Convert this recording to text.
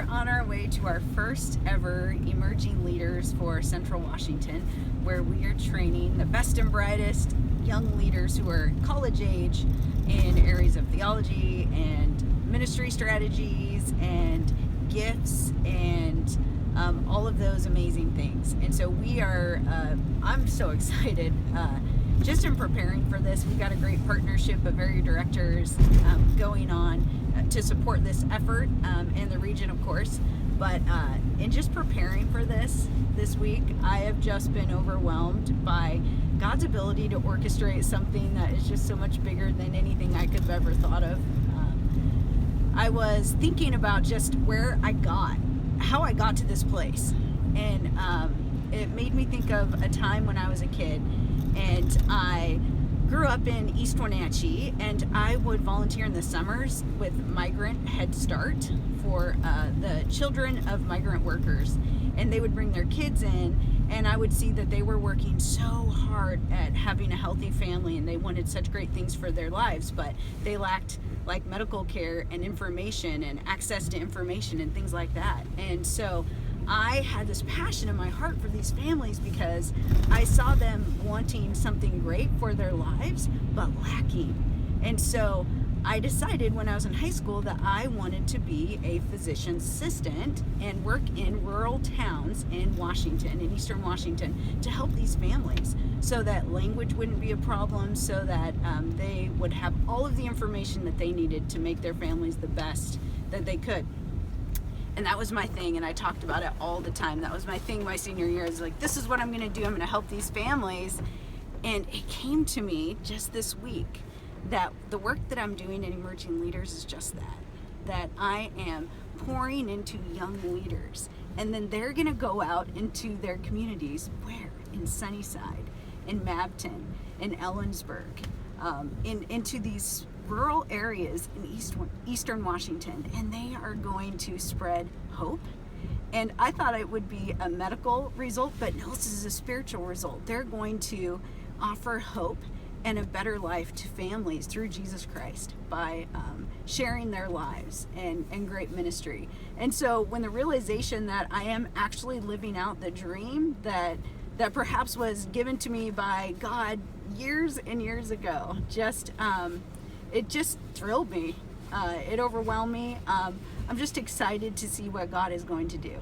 on our way to our first ever Emerging Leaders for Central Washington, where we are training the best and brightest young leaders who are college age in areas of theology and ministry strategies and gifts and all of those amazing things. And so we are, I'm so excited just in preparing for this. We've got a great partnership of area directors going on to support this effort in the region, of course. But in just preparing for this week, I have just been overwhelmed by God's ability to orchestrate something that is just so much bigger than anything I could have ever thought of. I was thinking about just how I got to this place. And it made me think of a time when I was a kid, and I grew up in East Wenatchee, and I would volunteer in the summers with Migrant Head Start for the children of migrant workers. And they would bring their kids in, and I would see that they were working so hard at having a healthy family, and they wanted such great things for their lives, but they lacked like medical care and information and access to information and things like that. And so I had this passion in my heart for these families because I saw them wanting something great for their lives, but lacking. And so I decided when I was in high school that I wanted to be a physician's assistant and work in rural towns in Washington, in Eastern Washington, to help these families so that language wouldn't be a problem, so that they would have all of the information that they needed to make their families the best that they could. And that was my thing, and I talked about it all the time. That was my thing my senior year. I was like, this is what I'm gonna do. I'm gonna help these families. And it came to me just this week that the work that I'm doing in Emerging Leaders is just that I am pouring into young leaders, and then they're gonna go out into their communities, where? In Sunnyside, in Mabton, in Ellensburg, into these rural areas in Eastern Washington, and they are going to spread hope. And I thought it would be a medical result, but no, this is a spiritual result. They're going to offer hope and a better life to families through Jesus Christ by sharing their lives and great ministry. And so when the realization that I am actually living out the dream that perhaps was given to me by God years and years ago, it just thrilled me. It overwhelmed me. I'm just excited to see what God is going to do.